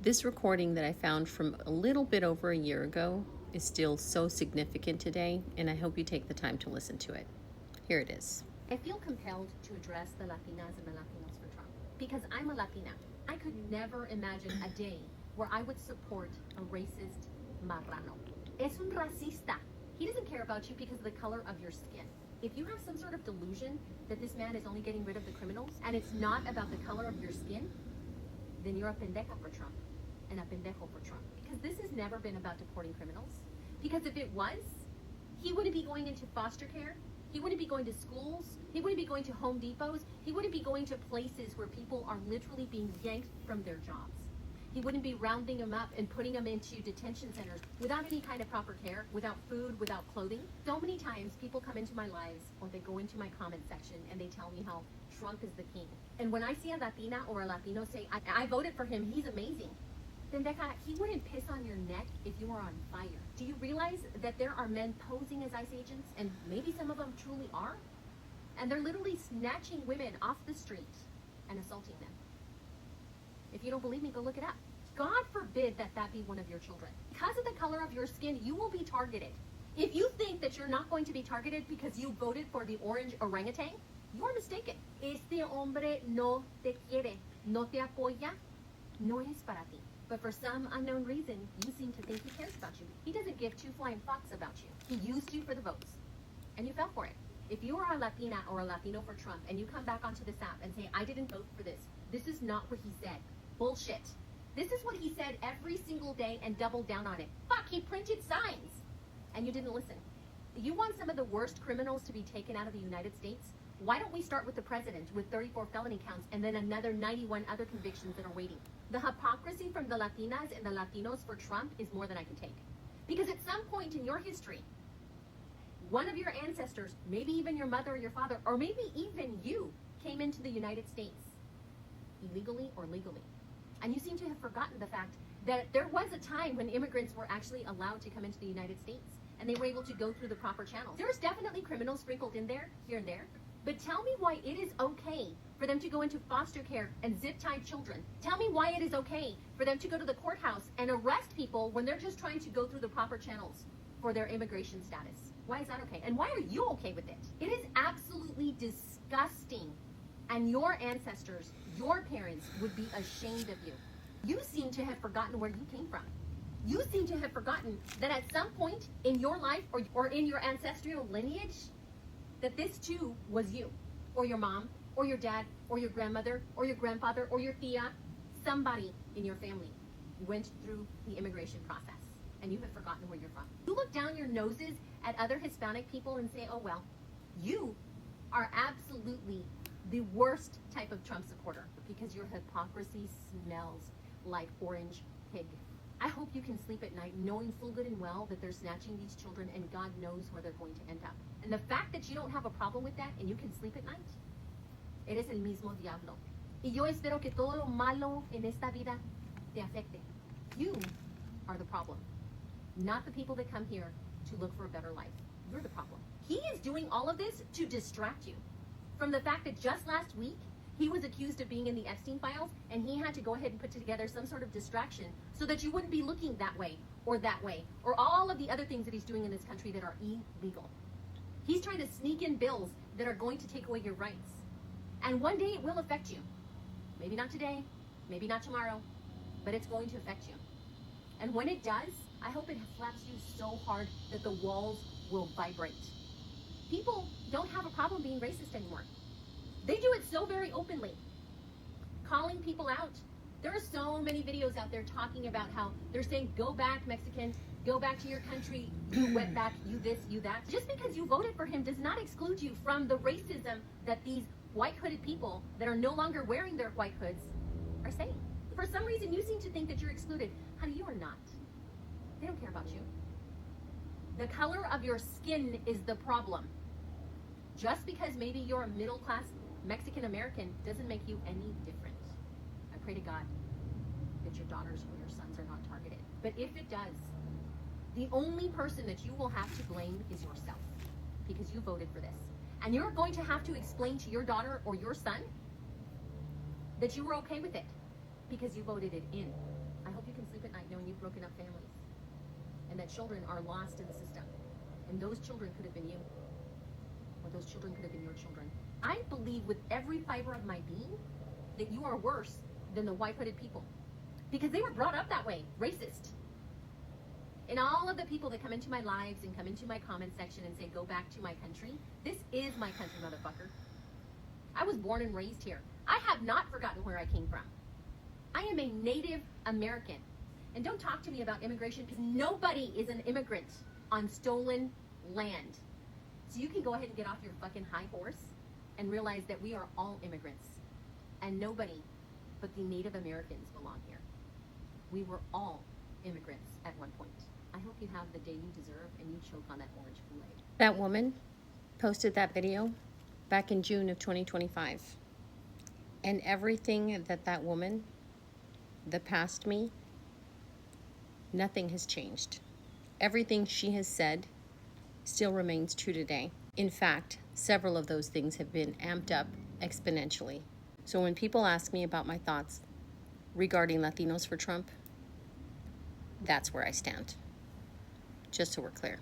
This recording that I found from a little bit over a year ago is still so significant today, and I hope you take the time to listen to it. Here it is. I feel compelled to address the Latinas and the Latinos for Trump because I'm a Latina. I could never imagine a day where I would support a racist marrano. Es un racista. He doesn't care about you because of the color of your skin. If you have some sort of delusion that this man is only getting rid of the criminals and it's not about the color of your skin, then you're a pendejo for Trump and a pendejo for Trump. Because this has never been about deporting criminals. Because if it was, he wouldn't be going into foster care. He wouldn't be going to schools. He wouldn't be going to Home Depots. He wouldn't be going to places where people are literally being yanked from their jobs. He wouldn't be rounding them up and putting them into detention centers without any kind of proper care, without food, without clothing. So many times people come into my lives or they go into my comment section and they tell me how Trump is the king. And when I see a Latina or a Latino say, I voted for him, he's amazing, then he wouldn't piss on your neck if you were on fire. Do you realize that there are men posing as ICE agents, and maybe some of them truly are? And they're literally snatching women off the street and assaulting them. If you don't believe me, go look it up. God forbid that be one of your children. Because of the color of your skin, you will be targeted. If you think that you're not going to be targeted because you voted for the orange orangutan, you are mistaken. Este hombre no te quiere, no te apoya, no es para ti. But for some unknown reason, you seem to think he cares about you. He doesn't give two flying fucks about you. He used you for the votes, and you fell for it. If you are a Latina or a Latino for Trump, and you come back onto this app and say, I didn't vote for this is not what he said. Bullshit. This is what he said every single day and doubled down on it. Fuck, he printed signs, and you didn't listen. You want some of the worst criminals to be taken out of the United States? Why don't we start with the president with 34 felony counts and then another 91 other convictions that are waiting? The hypocrisy from the Latinas and the Latinos for Trump is more than I can take. Because at some point in your history, one of your ancestors, maybe even your mother or your father, or maybe even you, came into the United States illegally or legally. And you seem to have forgotten the fact that there was a time when immigrants were actually allowed to come into the United States and they were able to go through the proper channels. There's definitely criminals sprinkled in there, here and there. But tell me why it is okay for them to go into foster care and zip-tie children. Tell me why it is okay for them to go to the courthouse and arrest people when they're just trying to go through the proper channels for their immigration status. Why is that okay? And why are you okay with it? It is absolutely disgusting. And your ancestors, your parents, would be ashamed of you. You seem to have forgotten where you came from. You seem to have forgotten that at some point in your life or in your ancestral lineage, that this too was you, or your mom, or your dad, or your grandmother, or your grandfather, or your tia. Somebody in your family went through the immigration process, and you have forgotten where you're from. You look down your noses at other Hispanic people and say, oh well, you are absolutely the worst type of Trump supporter because your hypocrisy smells like orange pig. I hope you can sleep at night knowing full good and well that they're snatching these children and God knows where they're going to end up. And the fact that you don't have a problem with that and you can sleep at night, eres el mismo diablo. Y yo espero que todo lo malo en esta vida te afecte. You are the problem, not the people that come here to look for a better life. You're the problem. He is doing all of this to distract you from the fact that just last week, he was accused of being in the Epstein files, and he had to go ahead and put together some sort of distraction so that you wouldn't be looking that way, or all of the other things that he's doing in this country that are illegal. He's trying to sneak in bills that are going to take away your rights. And one day it will affect you. Maybe not today, maybe not tomorrow, but it's going to affect you. And when it does, I hope it slaps you so hard that the walls will vibrate. People don't have a problem being racist anymore. They do it so very openly, calling people out. There are so many videos out there talking about how they're saying, go back, Mexican, go back to your country, you wetback, you this, you that. Just because you voted for him does not exclude you from the racism that these white hooded people that are no longer wearing their white hoods are saying. For some reason, you seem to think that you're excluded. Honey, you are not. They don't care about you. The color of your skin is the problem. Just because maybe you're a middle class Mexican American doesn't make you any different. I pray to God that your daughters or your sons are not targeted. But if it does, the only person that you will have to blame is yourself because you voted for this. And you're going to have to explain to your daughter or your son that you were okay with it because you voted it in. I hope that children are lost in the system. And those children could have been you. Or those children could have been your children. I believe with every fiber of my being that you are worse than the white-hooded people. Because they were brought up that way, racist. And all of the people that come into my lives and come into my comment section and say, go back to my country, this is my country, motherfucker. I was born and raised here. I have not forgotten where I came from. I am a Native American. And don't talk to me about immigration, because nobody is an immigrant on stolen land. So you can go ahead and get off your fucking high horse and realize that we are all immigrants. And nobody but the Native Americans belong here. We were all immigrants at one point. I hope you have the day you deserve and you choke on that orange Kool-Aid. That woman posted that video back in June of 2025. And everything that woman, the past me, nothing has changed. Everything she has said still remains true today. In fact, several of those things have been amped up exponentially. So when people ask me about my thoughts regarding Latinos for Trump, that's where I stand. Just so we're clear.